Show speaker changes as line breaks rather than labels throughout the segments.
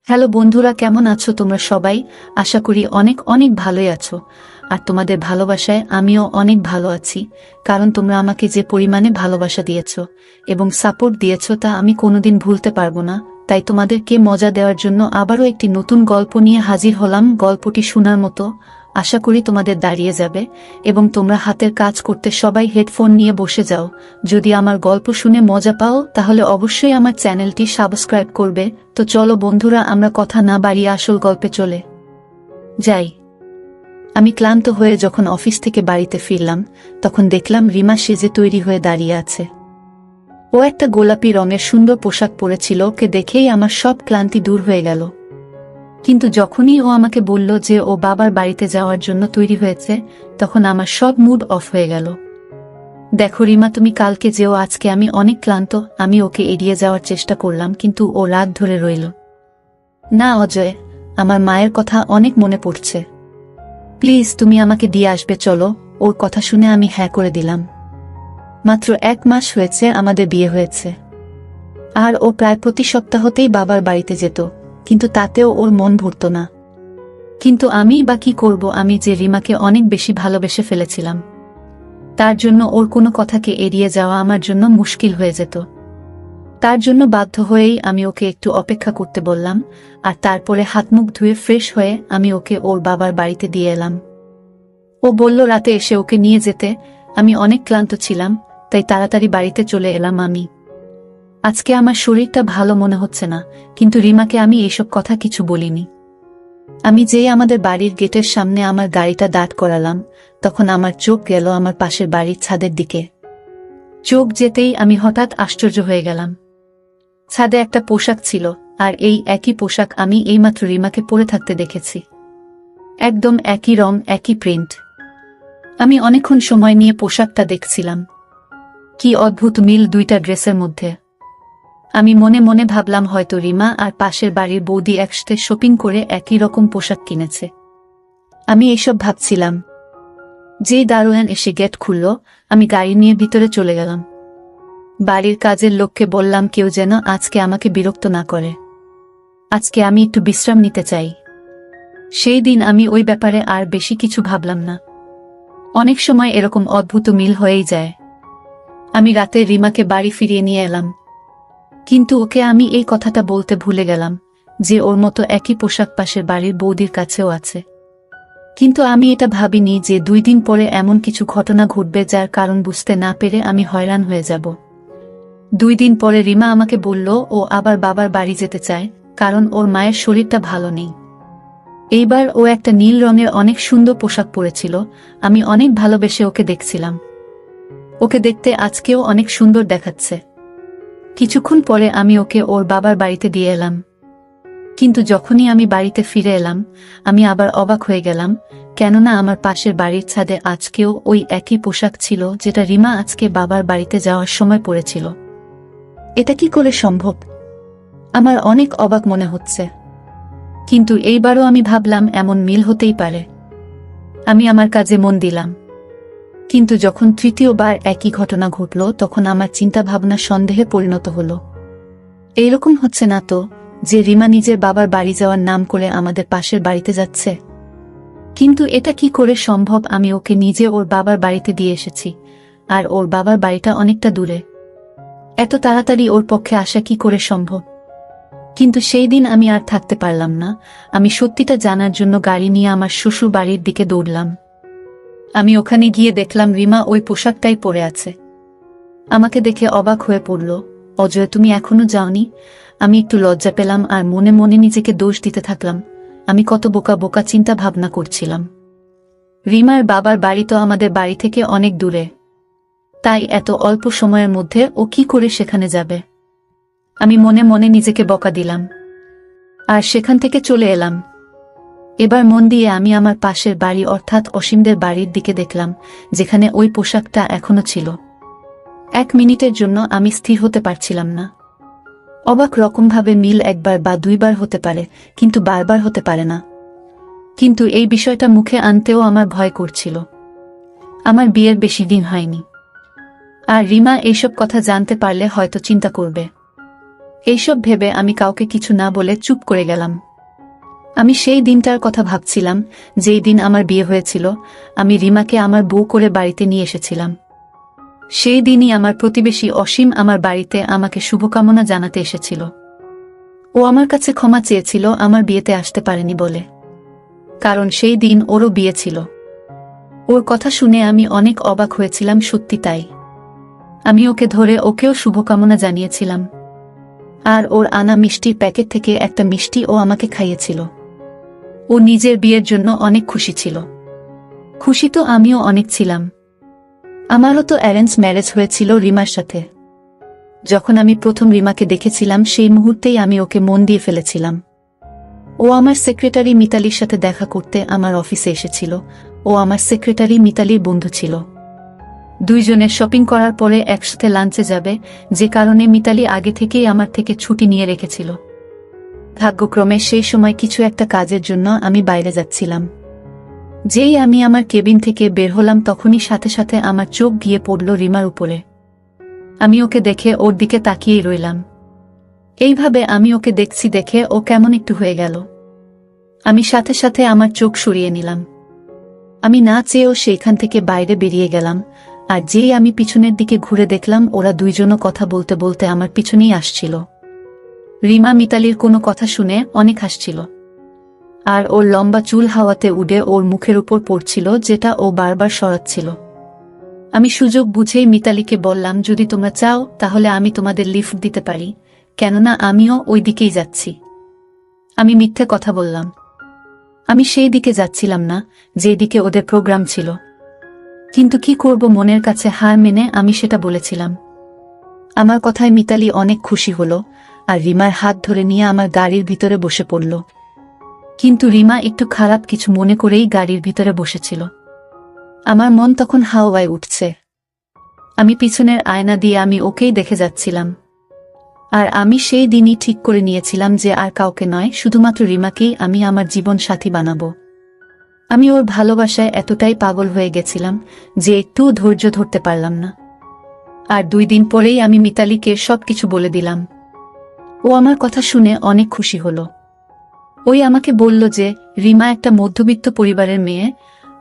Hello বন্ধুরা, কেমন আছো তোমরা সবাই? আশা করি অনেক অনেক ভালোই আছো। আর তোমাদের ভালোবাসায় আমিও অনেক ভালো আছি, কারণ তোমরা আমাকে যে পরিমাণে ভালোবাসা দিয়েছো এবং সাপোর্ট দিয়েছো তা আমি কোনোদিন ভুলতে পারবো না। তাই তোমাদেরকে মজা দেওয়ার জন্য আবারও একটি নতুন গল্প নিয়ে হাজির হলাম। গল্পটি শোনার মতো, আশা করি তোমাদের দাঁড়িয়ে যাবে এবং তোমরা হাতের কাজ করতে সবাই হেডফোন নিয়ে বসে যাও। যদি আমার গল্প শুনে মজা পাও তাহলে অবশ্যই আমার চ্যানেলটি সাবস্ক্রাইব করবে। তো চলো বন্ধুরা, আমরা কথা না বাড়িয়ে আসল গল্পে চলে যাই। আমি ক্লান্ত হয়ে যখন অফিস থেকে বাড়িতে ফিরলাম, তখন দেখলাম রিমা সেজে তৈরি হয়ে দাঁড়িয়ে আছে। ও একটা গোলাপি রঙের সুন্দর পোশাক পরেছিল। ওকে দেখেই আমার সব ক্লান্তি দূর হয়ে গেল। কিন্তু যখনই ও আমাকে বলল যে ও বাবার বাড়িতে যাওয়ার জন্য তৈরি হয়েছে, তখন আমার সব মুড অফ হয়ে গেল। দেখো রিমা, তুমি কালকে যেও, আজকে আমি অনেক ক্লান্ত। আমি ওকে এড়িয়ে যাওয়ার চেষ্টা করলাম, কিন্তু ও রাত ধরে রইল। না অজয়, আমার মায়ের কথা অনেক মনে পড়ছে। প্লিজ তুমি আমাকে দিয়ে আসবে, চলো। ওর কথা শুনে আমি হ্যাঁ করে দিলাম। মাত্র 1 মাস হয়েছে আমাদের বিয়ে হয়েছে, আর ও প্রায় প্রতি সপ্তাহতেই বাবার বাড়িতে যেত, কিন্তু তাতেও ওর মন ভরত না। কিন্তু আমি বা কি করব? আমি যে রিমাকে অনেক বেশি ভালোবেসে ফেলেছিলাম, তার জন্য ওর কোনো কথাকে এড়িয়ে যাওয়া আমার জন্য মুশকিল হয়ে যেত। তার জন্য বাধ্য হয়েই আমি ওকে একটু অপেক্ষা করতে বললাম, আর তারপরে হাত মুখ ধুয়ে ফ্রেশ হয়ে আমি ওকে ওর বাবার বাড়িতে দিয়ে এলাম। ও বলল রাতে এসে ওকে নিয়ে যেতে। আমি অনেক ক্লান্ত ছিলাম, তাই তাড়াতাড়ি বাড়িতে চলে এলাম। আজকে আমার শরীরটা ভালো মনে হচ্ছে না, কিন্তু রিমাকে আমি এইসব কথা কিছু বলিনি। আমি যেই আমাদের বাড়ির গেটের সামনে আমার গাড়িটা দাঁড় করালাম, তখন আমার চোখ গেল আমার পাশের বাড়ির ছাদের দিকে। চোখ যেতেই আমি হঠাৎ আশ্চর্য হয়ে গেলাম। ছাদে একটা পোশাক ছিল, আর এই একই পোশাক আমি এইমাত্র রিমাকে পরে থাকতে দেখেছি। একদম একই রং, একই প্রিন্ট। আমি অনেকক্ষণ সময় নিয়ে পোশাকটা দেখছিলাম। কি অদ্ভুত মিল দুইটা ড্রেসের মধ্যে। আমি মনে মনে ভাবলাম হয়তো রিমা আর পাশের বাড়ির বৌদি একসাথে শপিং করে একই রকম পোশাক কিনেছে। আমি এইসব ভাবছিলাম, যেই দারোয়ান এসে গেট খুলল, আমি গাড়ি নিয়ে ভিতরে চলে গেলাম। বাড়ির কাজের লোককে বললাম কেউ যেন আজকে আমাকে বিরক্ত না করে। আজকে আমি একটু বিশ্রাম নিতে চাই। সেই দিন আমি ওই ব্যাপারে আর বেশি কিছু ভাবলাম না। অনেক সময় এরকম অদ্ভুত মিল হয়েই যায়। আমি রাতে রিমাকে বাড়ি ফিরিয়ে নিয়ে এলাম, কিন্তু ওকে আমি এই কথাটা বলতে ভুলে গেলাম যে ওর মতো একই পোশাক পাশের বাড়ির বৌদির কাছেও আছে। কিন্তু আমি এটা ভাবিনি যে 2 দিন পরে এমন কিছু ঘটনা ঘটবে যার কারণ বুঝতে না পেরে আমি হয়রান হয়ে যাব। 2 দিন পরে রিমা আমাকে বলল ও আবার বাবার বাড়ি যেতে চায়, কারণ ওর মায়ের শরীরটা ভালো নেই। এইবার ও একটা নীল রঙের অনেক সুন্দর পোশাক পরেছিল। আমি অনেক ভালোবেসে ওকে দেখছিলাম। ওকে দেখতে আজকেও অনেক সুন্দর দেখাচ্ছে। কিছুক্ষণ পরে আমি ওকে ওর বাবার বাড়িতে দিয়ে এলাম। কিন্তু যখনই আমি বাড়িতে ফিরে এলাম, আমি আবার অবাক হয়ে গেলাম, কেননা আমার পাশের বাড়ির ছাদে আজকেও ওই একই পোশাক ছিল যেটা রিমা আজকে বাবার বাড়িতে যাওয়ার সময় পরেছিল। এটা কি করে সম্ভব? আমার অনেক অবাক মনে হচ্ছে। কিন্তু এইবারও আমি ভাবলাম এমন মিল হতেই পারে। আমি আমার কাজে মন দিলাম। কিন্তু যখন তৃতীয়বার একই ঘটনা ঘটল, তখন আমার চিন্তা ভাবনা সন্দেহে পরিণত হলো। এইরকম হচ্ছে না তো যে রিমা নিজের বাবার বাড়ি যাওয়ার নাম করে আমাদের পাশের বাড়িতে যাচ্ছে? কিন্তু এটা কি করে সম্ভব? আমি ওকে নিজে ওর বাবার বাড়িতে দিয়ে এসেছি, আর ওর বাবার বাড়িটা অনেকটা দূরে। এত তাড়াতাড়ি ওর পক্ষে আসা কি করে সম্ভব? কিন্তু সেই দিন আমি আর থাকতে পারলাম না। আমি সত্যিটা জানার জন্য গাড়ি নিয়ে আমার শ্বশুর বাড়ির দিকে দৌড়লাম। আমি ওখানে গিয়ে দেখলাম রিমা ওই পোশাকটাই পরে আছে। আমাকে দেখে অবাক হয়ে পড়ল। অজয়, তুমি এখনো যাওনি? আমি একটু লজ্জা পেলাম আর মনে মনে নিজেকে দোষ দিতে থাকলাম। আমি কত বোকা বোকা চিন্তা ভাবনা করছিলাম। রিমার বাবার বাড়ি তো আমাদের বাড়ি থেকে অনেক দূরে, তাই এত অল্প সময়ের মধ্যে ও কি করে সেখানে যাবে? আমি মনে মনে নিজেকে বকা দিলাম, আর সেখান থেকে চলে এলাম। এবার মন দিয়ে আমি আমার পাশের বাড়ি অর্থাৎ অসীমদের বাড়ির দিকে দেখলাম, যেখানে ওই পোশাকটা এখনো ছিল। 1 মিনিটের জন্য আমি স্থির হতে পারছিলাম না। অবাক রকমভাবে মিল 1 বার বা 2 বার হতে পারে, কিন্তু বারবার হতে পারে না। কিন্তু এই বিষয়টা মুখে আনতেও আমার ভয় করছিল। আমার বিয়ের বেশি দিন হয়নি, আর রিমা এইসব কথা জানতে পারলে হয়তো চিন্তা করবে। এইসব ভেবে আমি কাউকে কিছু না বলে চুপ করে গেলাম। আমি সেই দিনটার কথা ভাবছিলাম, যেই দিন আমার বিয়ে হয়েছিল। আমি রিমাকে আমার বউ করে বাড়িতে নিয়ে এসেছিলাম। সেই দিনই আমার প্রতিবেশী অসীম আমার বাড়িতে আমাকে শুভকামনা জানাতে এসেছিল। ও আমার কাছে ক্ষমা চেয়েছিল আমার বিয়েতে আসতে পারেনি বলে, কারণ সেই দিন ওরও বিয়ে ছিল। ওর কথা শুনে আমি অনেক অবাক হয়েছিলাম, সত্যি তাই। আমি ওকে ধরে ওকেও শুভকামনা জানিয়েছিলাম। আর ওর আনা মিষ্টির প্যাকেট থেকে একটা মিষ্টি ও আমাকে খাইয়েছিল। ও নিজের বিয়ের জন্য অনেক খুশি ছিল। খুশি তো আমিও অনেক ছিলাম। আমারও তো অ্যারেঞ্জ ম্যারেজ হয়েছিল রিমার সাথে। যখন আমি প্রথম রিমাকে দেখেছিলাম সেই মুহূর্তেই আমি ওকে মন দিয়ে ফেলেছিলাম। ও আমার সেক্রেটারি মিতালির সাথে দেখা করতে আমার অফিসে এসেছিল। ও আমার সেক্রেটারি মিতালির বন্ধু ছিল। দুইজনে শপিং করার পরে একসাথে লাঞ্চে যাবে, যে কারণে মিতালি আগে থেকেই আমার থেকে ছুটি নিয়ে রেখেছিল। ভাগ্যক্রমে সেই সময় কিছু একটা কাজের জন্য আমি বাইরে যাচ্ছিলাম। যেই আমি আমার কেবিন থেকে বের হলাম তখনই সাথে সাথে আমার চোখ গিয়ে পড়ল রিমার উপরে। আমি ওকে দেখে ওর দিকে তাকিয়েই রইলাম। এইভাবে আমি ওকে দেখছি দেখে ও কেমন একটু হয়ে গেল। আমি সাথে সাথে আমার চোখ সরিয়ে নিলাম। আমি না চেয়েও সেইখান থেকে বাইরে বেরিয়ে গেলাম। আর যেই আমি পিছনের দিকে ঘুরে দেখলাম ওরা দুইজনও কথা বলতে বলতে আমার পিছনেই আসছিল। রিমা মিতালির কোনো কথা শুনে অনেক হাসছিল। আর ওর লম্বা চুল হাওয়াতে উড়ে ওর মুখের উপর পড়ছিল, যেটা ও বারবার সরাচ্ছিল। আমি সুযোগ বুঝেই মিতালিকে বললাম, যদি তোমরা চাও তাহলে আমি তোমাদের লিফট দিতে পারি, কেননা আমিও ওই দিকেই যাচ্ছি। আমি মিথ্যে কথা বললাম। আমি সেই দিকে যাচ্ছিলাম না যে দিকে ওদের প্রোগ্রাম ছিল, কিন্তু কি করব, মনের কাছে হার মেনে আমি সেটা বলেছিলাম। আমার কথায় মিতালি অনেক খুশি হলো আর রিমার হাত ধরে নিয়ে আমার গাড়ির ভিতরে বসে পড়ল। কিন্তু রিমা একটু খারাপ কিছু মনে করেই গাড়ির ভিতরে বসেছিল। আমার মন তখন হাওয়ায় উঠছে। আমি পিছনের আয়না দিয়ে আমি ওকেই দেখে যাচ্ছিলাম। আর আমি সেই দিনই ঠিক করে নিয়েছিলাম যে আর কাউকে নয়, শুধুমাত্র রিমাকেই আমি আমার জীবন সাথী বানাবো। আমি ওর ভালোবাসায় এতটাই পাগল হয়ে গেছিলাম যে একটু ধৈর্য ধরতে পারলাম না। আর 2 দিন পরেই আমি মিতালিকে সবকিছু বলে দিলাম। ও আমার কথা শুনে অনেক খুশি হলো। ওই আমাকে বলল যে রিমা একটা মধ্যবিত্ত পরিবারের মেয়ে,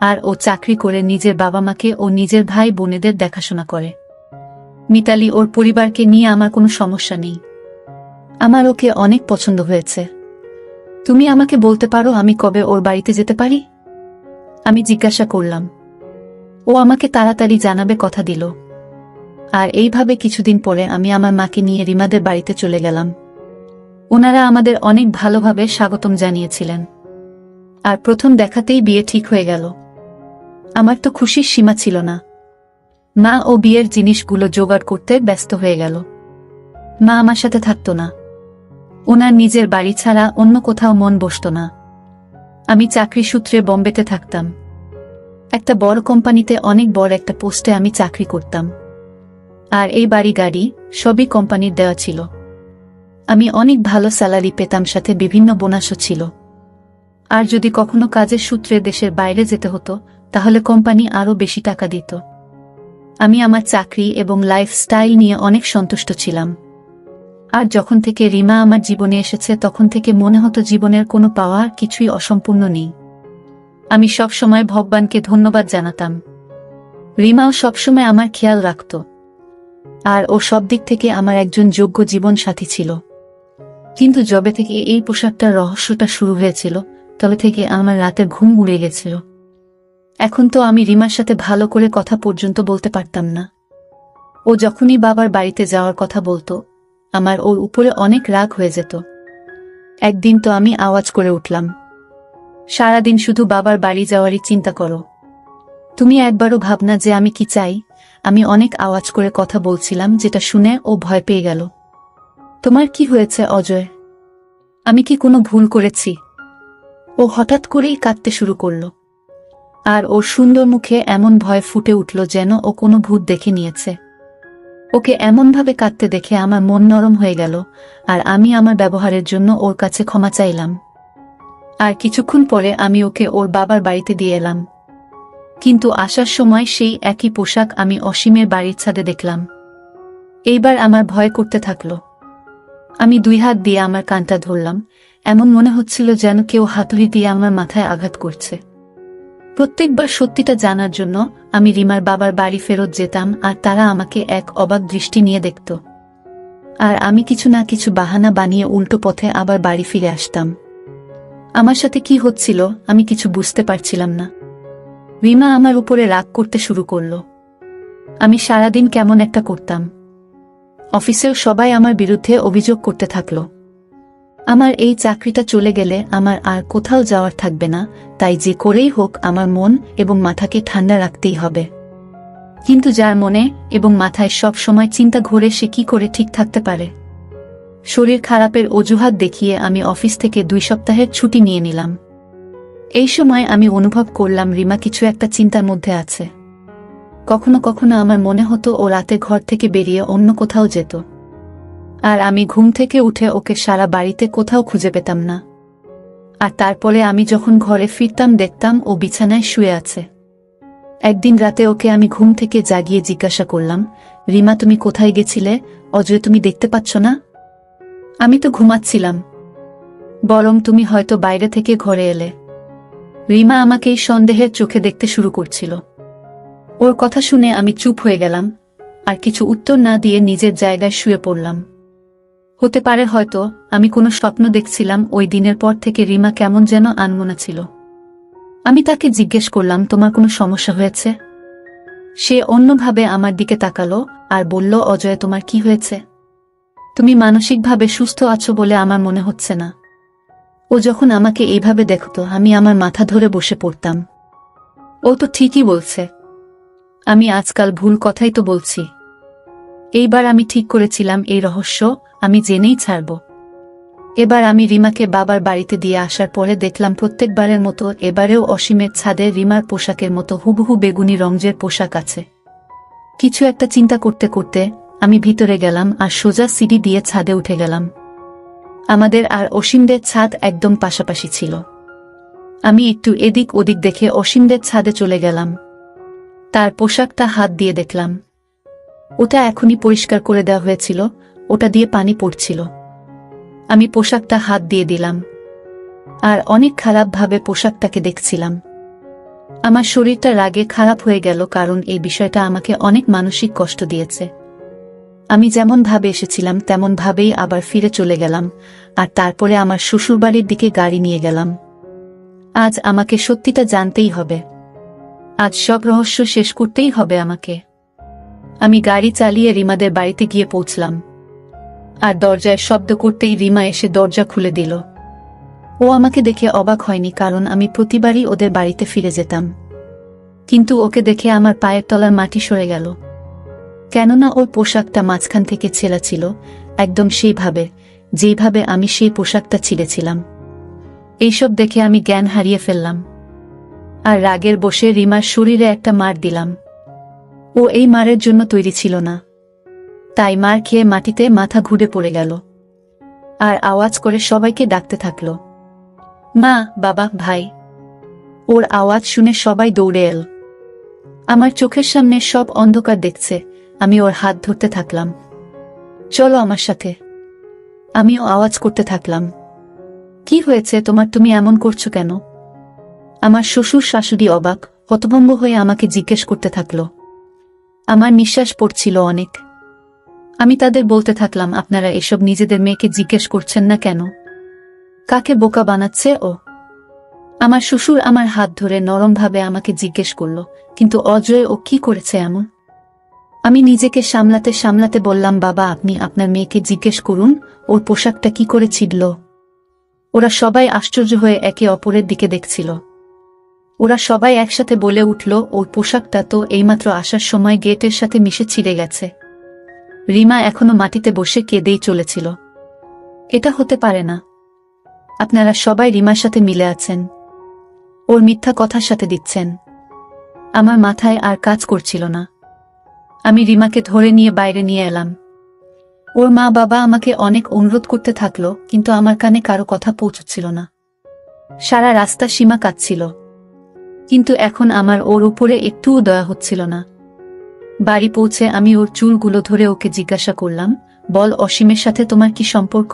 আর ও চাকরি করে নিজের বাবা মাকে ও নিজের ভাই বোনেদের দেখাশোনা করে। মিতালি ওর পরিবারকে নিয়ে আমার কোনো সমস্যা নেই। আমার ওকে অনেক পছন্দ হয়েছে। তুমি আমাকে বলতে পারো আমি কবে ওর বাড়িতে যেতে পারি? আমি জিজ্ঞাসা করলাম। ও আমাকে তাড়াতাড়ি জানাবে কথা দিল। আর এইভাবে কিছুদিন পরে আমি আমার মাকে নিয়ে রিমাদের বাড়িতে চলে গেলাম। ওনারা আমাদের অনেক ভালোভাবে স্বাগতম জানিয়েছিলেন। আর প্রথম দেখাতেই বিয়ে ঠিক হয়ে গেল। আমার তো খুশির সীমা ছিল না। মা ও বিয়ের জিনিসগুলো জোগাড় করতে ব্যস্ত হয়ে গেল। মা আমার সাথে থাকতো না। ওনার নিজের বাড়ি ছাড়া অন্য কোথাও মন বসত না। আমি চাকরি সূত্রে বোম্বেতে থাকতাম। একটা বড় কোম্পানিতে অনেক বড় একটা পোস্টে আমি চাকরি করতাম। আর এই বাড়ি গাড়ি সবই কোম্পানির দেওয়া ছিল। আমি অনেক ভালো স্যালারি পেতাম, সাথে বিভিন্ন বোনাসও ছিল। আর যদি কখনো কাজের সূত্রে দেশের বাইরে যেতে হতো তাহলে কোম্পানি আরও বেশি টাকা দিত। আমি আমার চাকরি এবং লাইফস্টাইল নিয়ে অনেক সন্তুষ্ট ছিলাম। আর যখন থেকে রিমা আমার জীবনে এসেছে তখন থেকে মনে হতো জীবনের কোনো পাওয়া কিছুই অসম্পূর্ণ নেই। আমি সবসময় ভগবানকে ধন্যবাদ জানাতাম। রিমাও সবসময় আমার খেয়াল রাখত। আর ও সব দিক থেকে আমার একজন যোগ্য জীবন সাথী ছিল। কিন্তু যবে থেকে এই পোশাকটার রহস্যটা শুরু হয়েছিল তবে থেকে আমার রাতের ঘুম উড়ে গেছিল। এখন তো আমি রিমার সাথে ভালো করে কথা পর্যন্ত বলতে পারতাম না। ও যখনই বাবার বাড়িতে যাওয়ার কথা বলতো আমার ওর উপরে অনেক রাগ হয়ে যেত। একদিন তো আমি আওয়াজ করে উঠলাম, সারাদিন শুধু বাবার বাড়ি যাওয়ারই চিন্তা করো। তুমি একবারও ভাবনা যে আমি কি চাই? আমি অনেক আওয়াজ করে কথা বলছিলাম, যেটা শুনে ও ভয় পেয়ে গেল। তোমার কি হয়েছে অজয়? আমি কি কোনো ভুল করেছি? ও হঠাৎ করেই কাঁদতে শুরু করল। আর ওর সুন্দর মুখে এমন ভয় ফুটে উঠল যেন ও কোনো ভূত দেখে নিয়েছে। ওকে এমনভাবে কাঁদতে দেখে আমার মন নরম হয়ে গেল। আর আমি আমার ব্যবহারের জন্য ওর কাছে ক্ষমা চাইলাম। আর কিছুক্ষণ পরে আমি ওকে ওর বাবার বাড়িতে দিয়ে এলাম। কিন্তু আসার সময় সেই একই পোশাক আমি অসীমের বাড়ির ছাদে দেখলাম। এইবার আমার ভয় করতে থাকলো। আমি 2 হাত দিয়ে আমার কানটা ধরলাম, এমন মনে হচ্ছিল যেন কেউ হাতুড়ি দিয়ে আমার মাথায় আঘাত করছে। প্রত্যেকবার সত্যিটা জানার জন্য আমি রিমার বাবার বাড়ি ফেরত যেতাম, আর তারা আমাকে এক অবাক দৃষ্টি নিয়ে দেখত। আর আমি কিছু না কিছু বাহানা বানিয়ে উল্টো পথে আবার বাড়ি ফিরে আসতাম। আমার সাথে কি হচ্ছিল আমি কিছু বুঝতে পারছিলাম না। রিমা আমার উপরে রাগ করতে শুরু করল। আমি সারাদিন কেমন একটা করতাম। অফিসেও সবাই আমার বিরুদ্ধে অভিযোগ করতে থাকলো। আমার এই চাকরিটা চলে গেলে আমার আর কোথাও যাওয়ার থাকবে না, তাই যে করেই হোক আমার মন এবং মাথাকে ঠান্ডা রাখতেই হবে। কিন্তু যার মনে এবং মাথায় সব সময় চিন্তা ঘোরে সে কি করে ঠিক থাকতে পারে? শরীর খারাপের অজুহাত দেখিয়ে আমি অফিস থেকে 2 সপ্তাহের ছুটি নিয়ে নিলাম। এই সময় আমি অনুভব করলাম রিমা কিছু একটা চিন্তার মধ্যে আছে। কখনো কখনো আমার মনে হতো ও রাতে ঘর থেকে বেরিয়ে অন্য কোথাও যেত, আর আমি ঘুম থেকে উঠে ওকে সারা বাড়িতে কোথাও খুঁজে পেতাম না। আর তারপরে আমি যখন ঘরে ফিরতাম দেখতাম ও বিছানায় শুয়ে আছে। একদিন রাতে ওকে আমি ঘুম থেকে জাগিয়ে জিজ্ঞাসা করলাম, রিমা তুমি কোথায় গেছিলে? অজয় তুমি দেখতে পাচ্ছ না? আমি তো ঘুমাচ্ছিলাম। বরং তুমি হয়তো বাইরে থেকে ঘরে এলে। রিমা আমাকে এই সন্দেহের চোখে দেখতে শুরু করছিল। ওর কথা শুনে আমি চুপ হয়ে গেলাম, আর কিছু উত্তর না দিয়ে নিজের জায়গায় শুয়ে পড়লাম। হতে পারে হয়তো আমি কোনো স্বপ্ন দেখছিলাম। ওই দিনের পর থেকে রিমা কেমন যেন আনমনা ছিল। আমি তাকে জিজ্ঞেস করলাম, তোমার কোনো সমস্যা হয়েছে? সে অন্যভাবে আমার দিকে তাকালো আর বলল, অজয় তোমার কি হয়েছে? তুমি মানসিকভাবে সুস্থ আছো বলে আমার মনে হচ্ছে না। ও যখন আমাকে এইভাবে দেখত আমি আমার মাথা ধরে বসে পড়তাম। ও তো ঠিকই বলছে, আমি আজকাল ভুল কথাই তো বলছি। এইবার আমি ঠিক করেছিলাম এই রহস্য আমি জেনেই ছাড়ব। এবার আমি রিমাকে বাবার বাড়িতে দিয়ে আসার পরে দেখলাম প্রত্যেকবারের মতো এবারেও অসীমের ছাদে রিমার পোশাকের মতো হুবহু বেগুনি রঙের পোশাক আছে। কিছু একটা চিন্তা করতে করতে আমি ভিতরে গেলাম আর সোজা সিঁড়ি দিয়ে ছাদে উঠে গেলাম। আমাদের আর অসীমদের ছাদ একদম পাশাপাশি ছিল। আমি একটু এদিক ওদিক দেখে অসীমদের ছাদে চলে গেলাম। তার পোশাকটা হাত দিয়ে দেখলাম। ওটা এখনই পরিষ্কার করে দেওয়া হয়েছিল, ওটা দিয়ে পানি পড়ছিল। আমি পোশাকটা হাত দিয়ে দিলাম, আর অনেক খারাপভাবে পোশাকটাকে দেখছিলাম। আমার শরীরটা রাগে খারাপ হয়ে গেল, কারণ এই বিষয়টা আমাকে অনেক মানসিক কষ্ট দিয়েছে। আমি যেমন ভাবে এসেছিলাম তেমন ভাবেই আবার ফিরে চলে গেলাম, আর তারপরে আমার শ্বশুরবাড়ির দিকে গাড়ি নিয়ে গেলাম। আজ আমাকে সত্যিটা জানতেই হবে। আজ সব রহস্য শেষ করতেই হবে আমাকে। আমি গাড়ি চালিয়ে রিমাদের বাড়িতে গিয়ে পৌঁছলাম, আর দরজায় শব্দ করতেই রিমা এসে দরজা খুলে দিল। ও আমাকে দেখে অবাক হয়নি, কারণ আমি প্রতিবারই ওদের বাড়িতে ফিরে যেতাম। কিন্তু ওকে দেখে আমার পায়ের তলার মাটি সরে গেল, কেননা ওর পোশাকটা মাঝখান থেকে ছেঁড়া ছিল, একদম সেইভাবে যেইভাবে আমি সেই পোশাকটা ছিঁড়েছিলাম। এইসব দেখে আমি জ্ঞান হারিয়ে ফেললাম, আর রাগের বসে রিমার শরীরে একটা মার দিলাম। ও এই মারের জন্য তৈরি ছিল না, তাই মার খেয়ে মাটিতে মাথা ঘুরে পড়ে গেল, আর আওয়াজ করে সবাইকে ডাকতে থাকল, মা, বাবা, ভাই। ওর আওয়াজ শুনে সবাই দৌড়ে এল। আমার চোখের সামনে সব অন্ধকার দেখছে। আমি ওর হাত ধরতে থাকলাম, চলো আমার সাথে। আমিও আওয়াজ করতে থাকলাম, কি হয়েছে তোমার, তুমি এমন করছো কেন? আমার শ্বশুর শাশুড়ি অবাক হতভম্ব হয়ে আমাকে জিজ্ঞেস করতে থাকলো। আমার নিঃশ্বাস পড়ছিল অনেক। আমি তাদের বলতে থাকলাম, আপনারা এসব নিজেদের মেয়েকে জিজ্ঞেস করছেন না কেন? কাকে বোকা বানাচ্ছে ও? আমার শ্বশুর আমার হাত ধরে নরমভাবে আমাকে জিজ্ঞেস করল, কিন্তু অজয় ও কি করেছে এমন? আমি নিজেকে সামলাতে সামলাতে বললাম, বাবা আপনি আপনার মেয়েকে জিজ্ঞেস করুন ওর পোশাকটা কি করে ছিঁড়ল। ওরা সবাই আশ্চর্য হয়ে একে অপরের দিকে দেখছিল। ওরা সবাই একসাথে বলে উঠল, ওর পোশাকটা তো এইমাত্র আসার সময় গেটের সাথে মিশে ছিঁড়ে গেছে। রিমা এখনো মাটিতে বসে কেঁদেই চলেছিল। এটা হতে পারে না, আপনারা সবাই রিমার সাথে মিলে আছেন, ওর মিথ্যা কথার সাথে দিচ্ছেন। আমার মাথায় আর কাজ করছিল না। আমি রিমাকে ধরে নিয়ে বাইরে নিয়ে এলাম। ওর মা বাবা আমাকে অনেক অনুরোধ করতে থাকলো, কিন্তু আমার কানে কারো কথা পৌঁছচ্ছিল না। সারা রাস্তা সীমা কাঁদছিল, কিন্তু এখন আমার ওর উপরে একটুও দয়া হচ্ছিল না। বাড়ি পৌঁছে আমি ওর চুলগুলো ধরে ওকে জিজ্ঞাসা করলাম, বল অসীমের সাথে তোমার কি সম্পর্ক?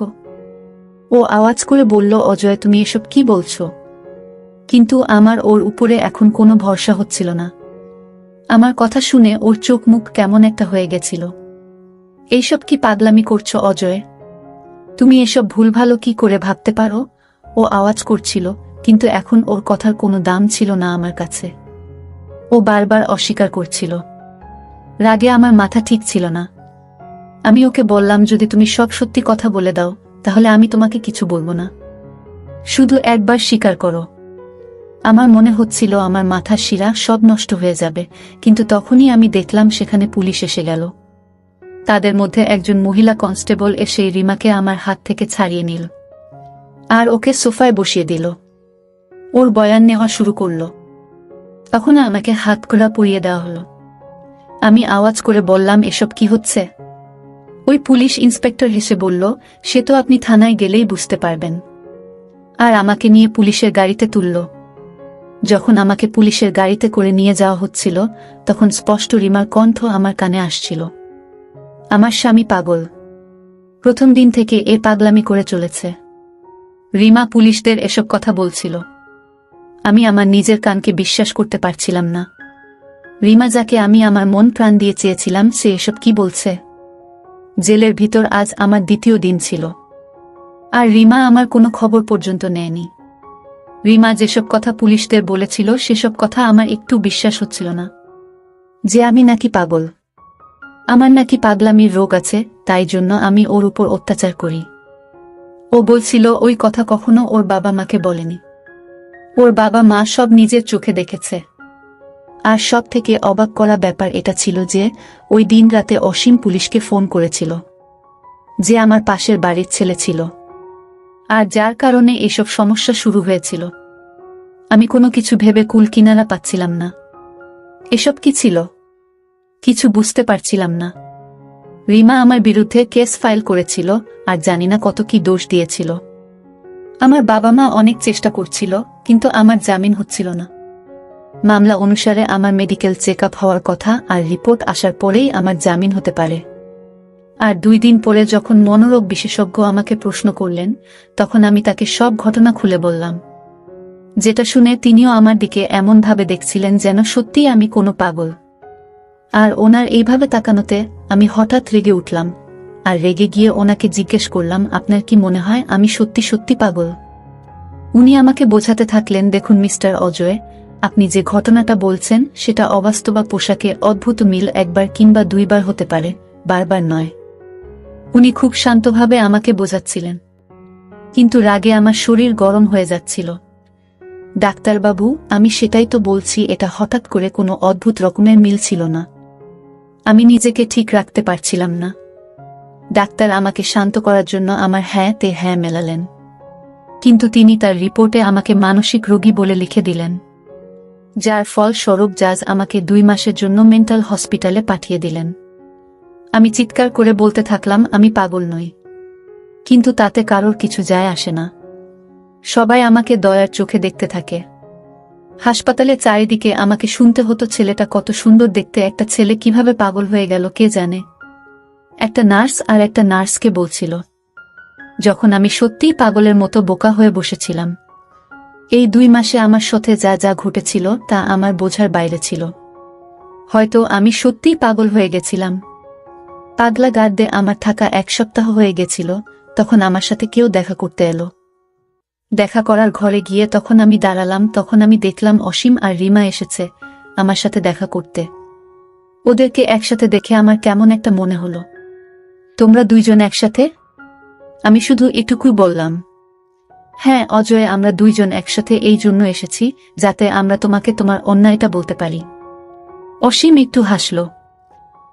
ও আওয়াজ করে বলল, অজয় তুমি এসব কি বলছো? কিন্তু আমার ওর উপরে এখন কোনো ভরসা হচ্ছিল না। আমার কথা শুনে ওর চোখ মুখ কেমন একটা হয়ে গেছিল। এইসব কি পাগলামি করছো অজয়? তুমি এসব ভুলভালো কি করে ভাবতে পারো? ও আওয়াজ করছিল, কিন্তু এখন ওর কথার কোনো দাম ছিল না আমার কাছে। ও বারবার অস্বীকার করছিল। রাগে আমার মাথা ঠিক ছিল না। আমি ওকে বললাম, যদি তুমি সব সত্যি কথা বলে দাও তাহলে আমি তোমাকে কিছু বলবো না, শুধু একবার স্বীকার করো। আমার মনে হচ্ছিল আমার মাথার শিরা সব নষ্ট হয়ে যাবে, কিন্তু তখনই আমি দেখলাম সেখানে পুলিশ এসে গেল। তাদের মধ্যে একজন মহিলা কনস্টেবল এসে রিমাকে আমার হাত থেকে ছাড়িয়ে নিল আর ওকে সোফায় বসিয়ে দিল। ওর বয়ান নেওয়া শুরু করল। তখন আমাকে হাত কড়া পরিয়ে দেওয়া হলো। আমি আওয়াজ করে বললাম, এসব কি হচ্ছে? ওই পুলিশ ইন্সপেক্টর হেসে বলল, সে তো আপনি থানায় গেলেই বুঝতে পারবেন। আর আমাকে নিয়ে পুলিশের গাড়িতে তুলল। যখন আমাকে পুলিশের গাড়িতে করে নিয়ে যাওয়া হচ্ছিল তখন স্পষ্ট রিমার কণ্ঠ আমার কানে আসছিল। আমার স্বামী পাগল। প্রথম দিন থেকে এ পাগলামি করে চলেছে। রিমা পুলিশদের এসব কথা বলছিল। আমি আমার নিজের কানকে বিশ্বাস করতে পারছিলাম না। রিমা যাকে আমি আমার মন প্রাণ দিয়ে চেয়েছিলাম, সে এসব কি বলছে? জেলের ভিতর আজ আমার দ্বিতীয় দিন ছিল, আর রিমা আমার কোনো খবর পর্যন্ত নেয়নি। রিমা যেসব কথা পুলিশদের বলেছিল সেসব কথা আমার একটু বিশ্বাস হচ্ছিল না। যে আমি নাকি পাগল, আমার নাকি পাগলামির রোগ আছে, তাই জন্য আমি ওর উপর অত্যাচার করি। ও বলছিল ওই কথা কখনো ওর বাবা মাকে বলেনি। ওর বাবা মা সব নিজের চোখে দেখেছে। আর সব থেকে অবাক করা ব্যাপার এটা ছিল যে ওই দিন রাতে অসীম পুলিশকে ফোন করেছিল, যে আমার পাশের বাড়ির ছেলে ছিল, আর যার কারণে এসব সমস্যা শুরু হয়েছিল। আমি কোনো কিছু ভেবে কুল কিনারা পাচ্ছিলাম না। এসব কি ছিল কিছু বুঝতে পারছিলাম না। রিমা আমার বিরুদ্ধে কেস ফাইল করেছিল, আর জানি না কত কি দোষ দিয়েছিল। আমার বাবা মা অনেক চেষ্টা করছিল, কিন্তু আমার জামিন হচ্ছিল না। মামলা অনুসারে আমার মেডিকেল চেকআপ হওয়ার কথা, আর রিপোর্ট আসার পরেই আমার জামিন হতে পারে। আর 2 দিন পরে যখন মনোরোগ বিশেষজ্ঞ আমাকে প্রশ্ন করলেন, তখন আমি তাকে সব ঘটনা খুলে বললাম, যেটা শুনে তিনিও আমার দিকে এমনভাবে দেখছিলেন যেন সত্যিই আমি কোনো পাগল। আর ওনার এইভাবে তাকানোতে আমি হঠাৎ রেগে উঠলাম, আর রেগে গিয়ে ওনাকে জিজ্ঞেস করলাম, আপনার কি মনে হয় আমি সত্যি সত্যি পাগল? উনি আমাকে বোঝাতে থাকলেন, দেখুন মিস্টার অজয়, আপনি যে ঘটনাটা বলছেন সেটা অবাস্তবা পোশাকে অদ্ভুত মিল একবার কিংবা 2 বার হতে পারে, বারবার নয়। উনি খুব শান্তভাবে আমাকে বোঝাচ্ছিলেন, কিন্তু রাগে আমার শরীর গরম হয়ে যাচ্ছিল। ডাক্তারবাবু, আমি সেটাই তো বলছি, এটা হঠাৎ করে কোনো অদ্ভুত রকমের মিল ছিল না। আমি নিজেকে ঠিক রাখতে পারছিলাম না। ডাক্তার আমাকে শান্ত করার জন্য আমার হ্যাঁ তে হ্যাঁ মেলালেন, কিন্তু তিনি তার রিপোর্টে আমাকে মানসিক রোগী বলে লিখে দিলেন, যার ফলস্বরূপ জাজ আমাকে 2 মাসের জন্য মেন্টাল হসপিটালে পাঠিয়ে দিলেন। আমি চিৎকার করে বলতে থাকলাম, আমি পাগল নই। কিন্তু তাতে কারোর কিছু যায় আসে না। সবাই আমাকে দয়ার চোখে দেখতে থাকে। হাসপাতালে চারিদিকে আমাকে শুনতে হতো, ছেলেটা কত সুন্দর দেখতে, একটা ছেলে কিভাবে পাগল হয়ে গেল কে জানে। একটা নার্স আর একটা নার্সকে বলছিল, যখন আমি সত্যিই পাগলের মতো বোকা হয়ে বসেছিলাম। এই 2 মাসে আমার সাথে যা যা ঘটেছিল তা আমার বোঝার বাইরে ছিল। হয়তো আমি সত্যিই পাগল হয়ে গেছিলাম। পাগলা গার্ডে আমার থাকা 1 সপ্তাহ হয়ে গেছিল, তখন আমার সাথে কেউ দেখা করতে এলো। দেখা করার ঘরে গিয়ে তখন আমি দাঁড়ালাম, তখন আমি দেখলাম অসীম আর রিমা এসেছে আমার সাথে দেখা করতে। ওদেরকে একসাথে দেখে আমার কেমন একটা মনে হলো। তোমরা 2 জন একসাথে? আমি শুধু এটুকুই বললাম। হ্যাঁ অজয়, আমরা 2 জন একসাথে এই জন্য এসেছি যাতে আমরা তোমাকে তোমার অন্যায়টা বলতে পারি। অসীম একটু হাসল।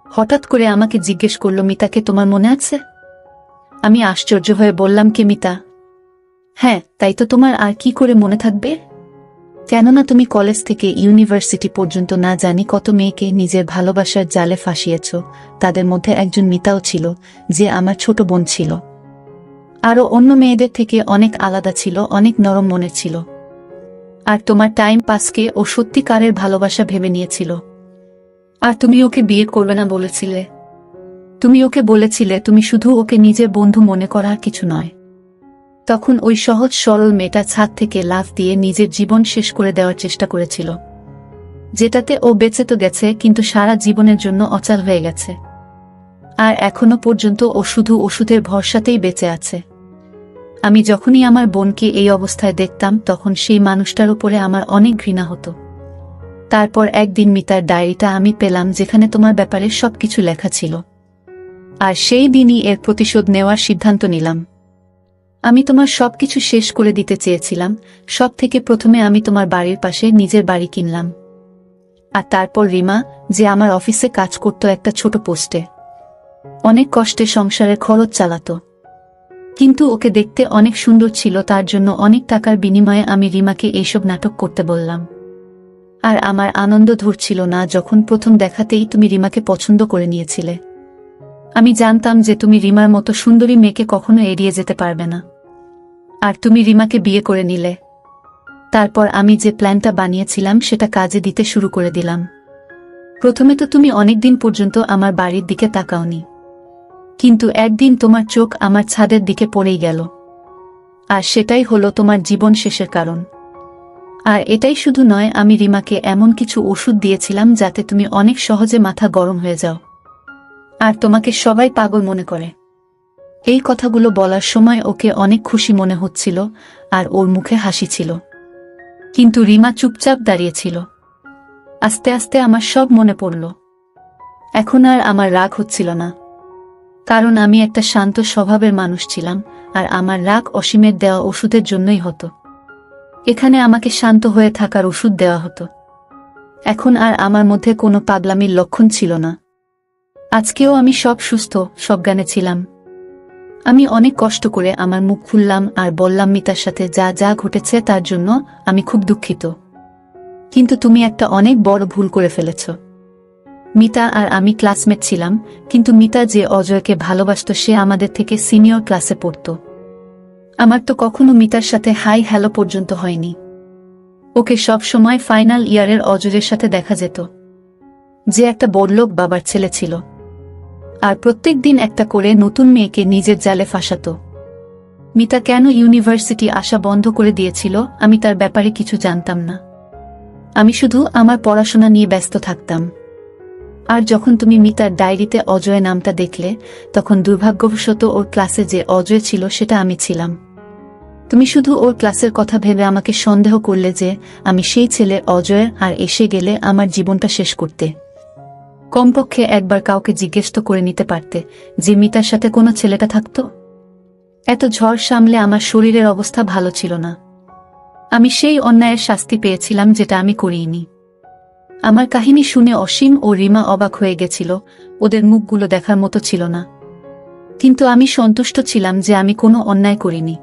হঠাৎ করে আমাকে জিজ্ঞেস করল, মিতাকে তোমার মনে আছে? আমি আশ্চর্য হয়ে বললাম, কে মিতা? হ্যাঁ, তাই তো, তোমার আর কি করে মনে থাকবে? কেননা তুমি কলেজ থেকে ইউনিভার্সিটি পর্যন্ত না জানি কত মেয়েকে নিজের ভালোবাসার জালে ফাঁসিয়েছ। তাদের মধ্যে একজন মিতাও ছিল, যে আমার ছোট বোন ছিল। আরও অন্য মেয়েদের থেকে অনেক আলাদা ছিল, অনেক নরম মনের ছিল। আর তোমার টাইম পাসকে ও সত্যিকারের ভালোবাসা ভেবে নিয়েছিল। আর তুমি ওকে বিয়ে করবে না বলেছিলে। তুমি ওকে বলেছিলে তুমি শুধু ওকে নিজের বন্ধু মনে করার কিছু নয়। তখন ওই সহজ সরল মেয়েটা ছাদ থেকে লাফ দিয়ে নিজের জীবন শেষ করে দেওয়ার চেষ্টা করেছিল, যেটাতে ও বেঁচে তো গেছে কিন্তু সারা জীবনের জন্য অচল হয়ে গেছে। আর এখনো পর্যন্ত ও শুধু ওষুধের ভরসাতেই বেঁচে আছে। আমি যখনই আমার বোনকে এই অবস্থায় দেখতাম তখন সেই মানুষটার উপরে আমার অনেক ঘৃণা হতো। তারপর একদিন মিতার ডায়েরিটা আমি পেলাম, যেখানে তোমার ব্যাপারে সবকিছু লেখা ছিল। আর সেই দিনই এর প্রতিশোধ নেওয়ার সিদ্ধান্ত নিলাম। আমি তোমার সবকিছু শেষ করে দিতে চেয়েছিলাম। সব থেকে প্রথমে আমি তোমার বাড়ির পাশে নিজের বাড়ি কিনলাম। আর তারপর রিমা, যে আমার অফিসে কাজ করত একটা ছোট পোস্টে, অনেক কষ্টে সংসারের খরচ চালাতো, কিন্তু ওকে দেখতে অনেক সুন্দর ছিল, তার জন্য অনেক টাকার বিনিময়ে আমি রিমাকে এইসব নাটক করতে বললাম। আর আমার আনন্দ ধরছিল না যখন প্রথম দেখাতেই তুমি রিমাকে পছন্দ করে নিয়েছিলে। আমি জানতাম যে তুমি রিমার মতো সুন্দরী মেয়েকে কখনো এড়িয়ে যেতে পারবে না, আর তুমি রিমাকে বিয়ে করে নিলে। তারপর আমি যে প্ল্যানটা বানিয়েছিলাম সেটা কাজে দিতে শুরু করে দিলাম। প্রথমে তো তুমি অনেকদিন পর্যন্ত আমার বাড়ির দিকে তাকাওনি, কিন্তু একদিন তোমার চোখ আমার ছাদের দিকে পড়েই গেল। আর সেটাই হলো তোমার জীবন শেষের কারণ। আর এটাই শুধু নয়, আমি রিমাকে এমন কিছু ওষুধ দিয়েছিলাম যাতে তুমি অনেক সহজে মাথা গরম হয়ে যাও, আর তোমাকে সবাই পাগল মনে করে। এই কথাগুলো বলার সময় ওকে অনেক খুশি মনে হচ্ছিল, আর ওর মুখে হাসি ছিল, কিন্তু রিমা চুপচাপ দাঁড়িয়েছিল। আস্তে আস্তে আমার সব মনে পড়ল। এখন আর আমার রাগ হচ্ছিল না, কারণ আমি একটা শান্ত স্বভাবের মানুষ ছিলাম, আর আমার রাগ অসীমের দেওয়া ওষুধের জন্যই হতো। এখানে আমাকে শান্ত হয়ে থাকার ওষুধ দেওয়া হতো। এখন আর আমার মধ্যে কোনো পাগলামির লক্ষণ ছিল না। আজকেও আমি সব সুস্থ সজ্ঞানে ছিলাম। আমি অনেক কষ্ট করে আমার মুখ খুললাম আর বললাম, মিতার সাথে যা যা ঘটেছে তার জন্য আমি খুব দুঃখিত, কিন্তু তুমি একটা অনেক বড় ভুল করে ফেলেছ। মিতা আর আমি ক্লাসমেট ছিলাম, কিন্তু মিতা যে অজয়কে ভালোবাসত সে আমাদের থেকে সিনিয়র ক্লাসে পড়ত। আমার তো কখনো মিতার সাথে হাই হ্যালো পর্যন্ত হয়নি। ওকে সব সময় ফাইনাল ইয়ারের অজয়ের সাথে দেখা যেত, যে একটা বড়লোক বাবার ছেলে ছিল, আর প্রত্যেক দিন একটা করে নতুন মেয়েকে নিজের জালে ফাঁসাতো। মিতা কেন ইউনিভার্সিটি আসা বন্ধ করে দিয়েছিল আমি তার ব্যাপারে কিছু জানতাম না। আমি শুধু আমার পড়াশোনা নিয়ে ব্যস্ত থাকতাম। আর যখন তুমি মিতার ডায়েরিতে অজয় নামটা দেখলে, তখন দুর্ভাগ্যবশত ওর ক্লাসে যে অজয় ছিল সেটা আমি ছিলাম। তুমি শুধু ওর ক্লাসের কথা ভেবে আমাকে সন্দেহ করলে যে আমি সেই ছেলে অজয়, আর এসে গেলে আমার জীবনটা শেষ করতে। কমপক্ষে একবার কাউকে জিজ্ঞেস তো করে নিতে পারতে যে মিতার সাথে কোনো ছেলেটা থাকতো। এত ঝড় সামলে আমার শরীরের অবস্থা ভালো ছিল না। আমি সেই অন্যায়ের শাস্তি পেয়েছিলাম যেটা আমি করিনি। আমার কাহিনী শুনে অসীম ও রিমা অবাক হয়ে গেছিল, ওদের মুখগুলো দেখার মতো ছিল না। কিন্তু আমি সন্তুষ্ট ছিলাম যে আমি কোনো অন্যায় করিনি।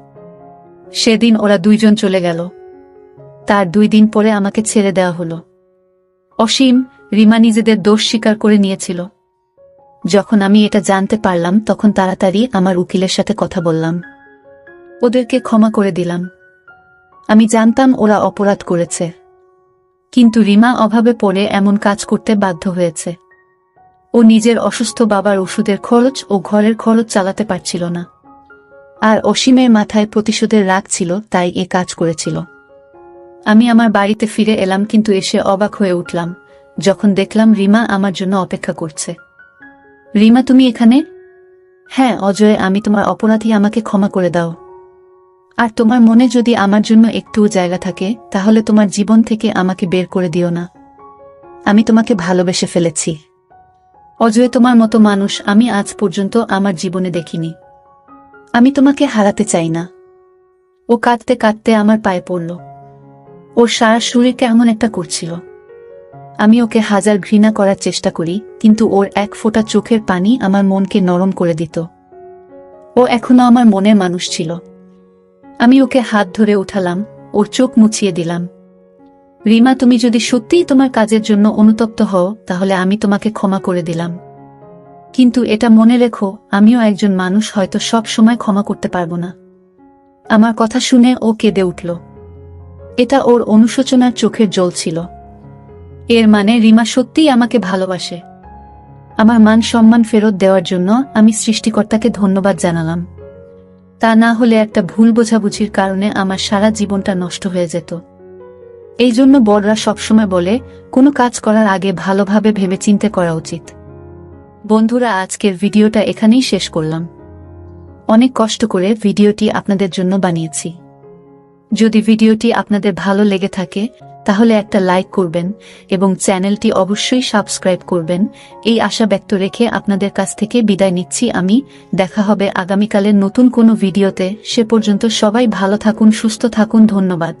সেদিন ওরা দুইজন চলে গেল। তার 2 দিন পরে আমাকে ছেড়ে দেওয়া হলো। অসীম, রিমা নিজেদের দোষ স্বীকার করে নিয়েছিল। যখন আমি এটা জানতে পারলাম তখন তাড়াতাড়ি আমার উকিলের সাথে কথা বললাম। ওদেরকে ক্ষমা করে দিলাম। আমি জানতাম ওরা অপরাধ করেছে, কিন্তু রিমা অভাবে পড়ে এমন কাজ করতে বাধ্য হয়েছে। ও নিজের অসুস্থ বাবার ওষুধের খরচ ও ঘরের খরচ চালাতে পারছিল না, আর অসীমের মাথায় প্রতিশোধের রাগ ছিল, তাই এ কাজ করেছিল। আমি আমার বাড়িতে ফিরে এলাম, কিন্তু এসে অবাক হয়ে উঠলাম যখন দেখলাম রিমা আমার জন্য অপেক্ষা করছে। রিমা, তুমি এখানে? হ্যাঁ অজয়, আমি তোমার অপরাধী, আমাকে ক্ষমা করে দাও। আর তোমার মনে যদি আমার জন্য একটুও জায়গা থাকে তাহলে তোমার জীবন থেকে আমাকে বের করে দিও না। আমি তোমাকে ভালোবেসে ফেলেছি অজয়। তোমার মতো মানুষ আমি আজ পর্যন্ত আমার জীবনে দেখিনি। আমি তোমাকে হারাতে চাই না। ও কাঁদতে কাঁদতে আমার পায়ে পড়ল। ওর সারা শরীর কেমন একটা করছিল। আমি ওকে হাজার ঘৃণা করার চেষ্টা করি, কিন্তু ওর এক ফোঁটা চোখের পানি আমার মনকে নরম করে দিত। ও এখনো আমার মনের মানুষ ছিল। আমি ওকে হাত ধরে উঠালাম, ওর চোখ মুছিয়ে দিলাম। রিমা, তুমি যদি সত্যিই তোমার কাজের জন্য অনুতপ্ত হও তাহলে আমি তোমাকে ক্ষমা করে দিলাম, কিন্তু এটা মনে রেখো আমিও একজন মানুষ, হয়তো সব সময় ক্ষমা করতে পারবো না। আমার কথা শুনে ও কেঁদে উঠল। এটা ওর অনুশোচনার চোখের জল ছিল। এর মানে রিমা সত্যিই আমাকে ভালোবাসে। আমার মান সম্মান ফেরত দেওয়ার জন্য আমি সৃষ্টিকর্তাকে ধন্যবাদ জানালাম। তা না হলে একটা ভুল বোঝাবুঝির কারণে আমার সারা জীবনটা নষ্ট হয়ে যেত। এই জন্য বড়রা সবসময় বলে, কোনো কাজ করার আগে ভালোভাবে ভেবেচিন্তে করা উচিত। বন্ধুরা, আজকের ভিডিওটা এখানেই শেষ করলাম। অনেক কষ্ট করে ভিডিওটি আপনাদের জন্য বানিয়েছি। যদি ভিডিওটি আপনাদের ভালো লেগে থাকে তাহলে একটা লাইক করবেন এবং চ্যানেলটি অবশ্যই সাবস্ক্রাইব করবেন। এই আশা ব্যক্ত রেখে আপনাদের কাছ থেকে বিদায় নিচ্ছি আমি। দেখা হবে আগামীকালের নতুন কোনো ভিডিওতে। সে পর্যন্ত সবাই ভালো থাকুন, সুস্থ থাকুন। ধন্যবাদ।